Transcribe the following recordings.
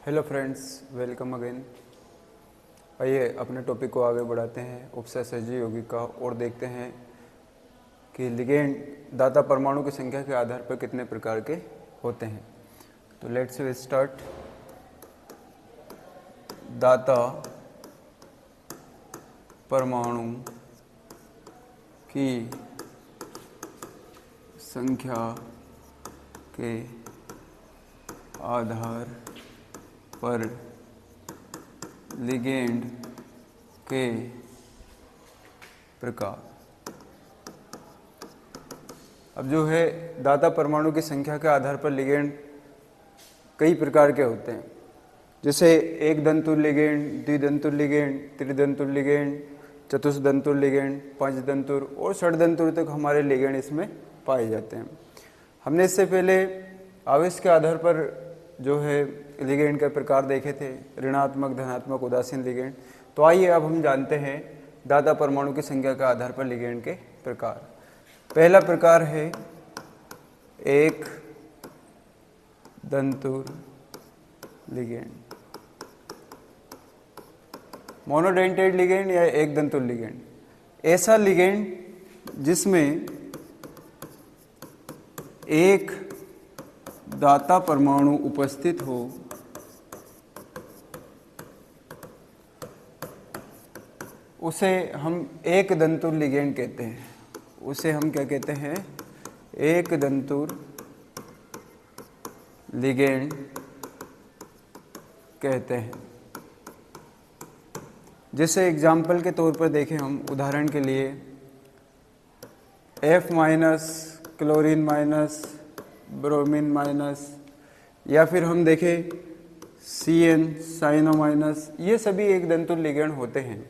Hello friends, welcome again. आइए अपने topic को आगे बढ़ाते हैं उपसर्ग सहजी यौगिका और देखते हैं कि लिगेंड दाता परमाणु की संख्या के आधार पर कितने प्रकार के होते हैं। तो लेट्स स्टार्ट। दाता परमाणु की संख्या के आधार पर लिगेंड के प्रकार। अब जो है दाता परमाणु की संख्या के आधार पर लिगेंड कई प्रकार के होते हैं, जैसे एक दंतुर लिगेंड, द्विदंतुर लिगेंड, त्रिदंतुर लिगेंड, चतुष्दंतुर लिगेंड, पंचदंतुर और षड्दंतुर तक हमारे लिगेंड इसमें पाए जाते हैं। हमने इससे पहले आवेश के आधार पर जो है लिगेंड के प्रकार देखे थे, ऋणात्मक, धनात्मक, उदासीन लिगेंड। तो आइए अब हम जानते हैं दाता परमाणु की संख्या के आधार पर लिगेंड के प्रकार। पहला प्रकार है एक दंतुर लिगेंड, मोनोडेंटेड लिगेंड या एक दंतुर लिगेंड। ऐसा लिगेंड जिसमें एक दाता परमाणु उपस्थित हो उसे हम एक दंतुर लिगेंड कहते हैं। उसे हम क्या कहते हैं? एक दंतुर लिगेंड कहते हैं। जैसे एग्जाम्पल के तौर पर देखें हम, उदाहरण के लिए F minus, chlorine minus, bromine minus, या फिर हम देखें CN, साइनो माइनस, ये सभी एक दंतुर लिगेंड होते हैं।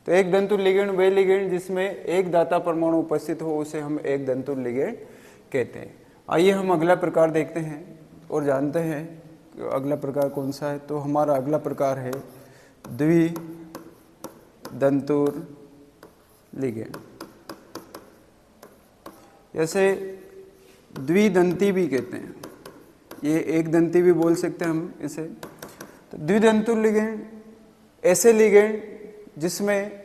तो एक दंतुर लिगेंड वे लिगेंड जिसमें एक दाता परमाणु उपस्थित हो उसे हम एक दंतुर लिगेंड कहते हैं। आइए हम अगला प्रकार देखते हैं और जानते हैं कि अगला प्रकार कौन सा है। तो हमारा अगला प्रकार है द्विदंतुर लिगेंड। जैसे द्विदंती भी कहते हैं, ये एक दंती भी बोल सकते हैं हम इसे। तो द्विदंतुर लिगेंड ऐसे लिगेंड जिसमें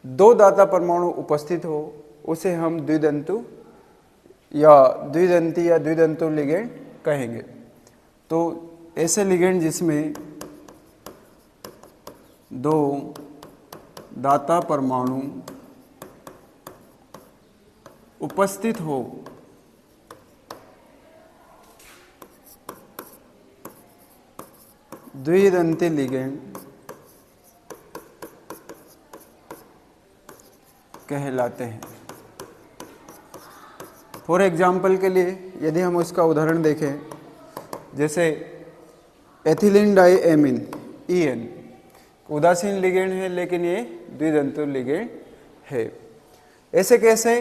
दो दाता परमाणु उपस्थित हो उसे हम द्विदंतु या द्विदंती या द्विदंतुर लिगेंड कहेंगे। तो ऐसे लिगेंड जिसमें दो दाता परमाणु उपस्थित हो द्विदंती लिगेंड कहलाते हैं। फॉर एग्जाम्पल के लिए यदि हम उसका उदाहरण देखें, जैसे एथिलीन डाइएमीन EN उदासीन लिगेंड है लेकिन ये द्विदंतुर लिगेंड है। ऐसे कैसे?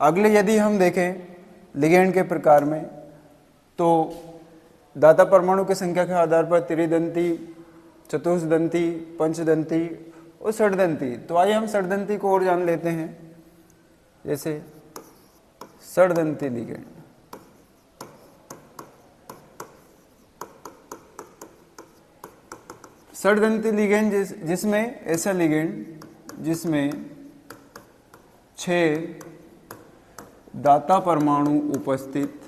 अगले यदि हम देखें लिगेंड के प्रकार में, तो दाता परमाणु की संख्या के आधार पर त्रिदंती, चतुष्दंती, पंचदंती और षड्दंती। तो आइए हम षड्दंती को और जान लेते हैं। जैसे षड्दंती लिगेंड, षड्दंती लिगेंड जिसमें ऐसा लिगेंड जिसमें 6 दाता परमाणु उपस्थित,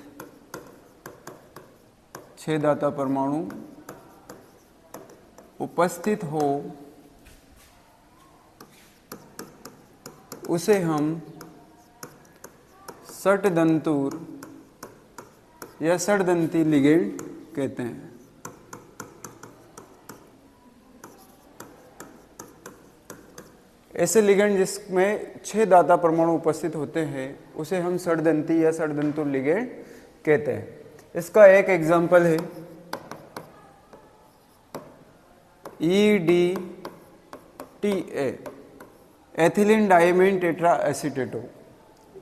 6 दाता परमाणु उपस्थित हो उसे हम षड्दंतुर या षड्दंती लिगेंड कहते हैं। ऐसे लिगेंड जिसमें 6 दाता परमाणु उपस्थित होते हैं उसे हम षड्दंती या षड्दंतुर लिगेंड कहते हैं। इसका एक एग्जाम्पल है EDTA, एथिलीन डाइएमीन टेट्रा एसीटेटो।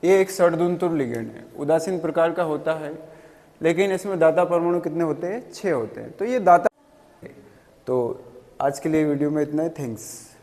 ये एक षड्दंतुर लिगेंड है, उदासीन प्रकार का होता है, लेकिन इसमें दाता परमाणु कितने होते हैं? 6 होते हैं। तो ये दाता। तो आज के लिए वीडियो में इतना ही। थैंक्स।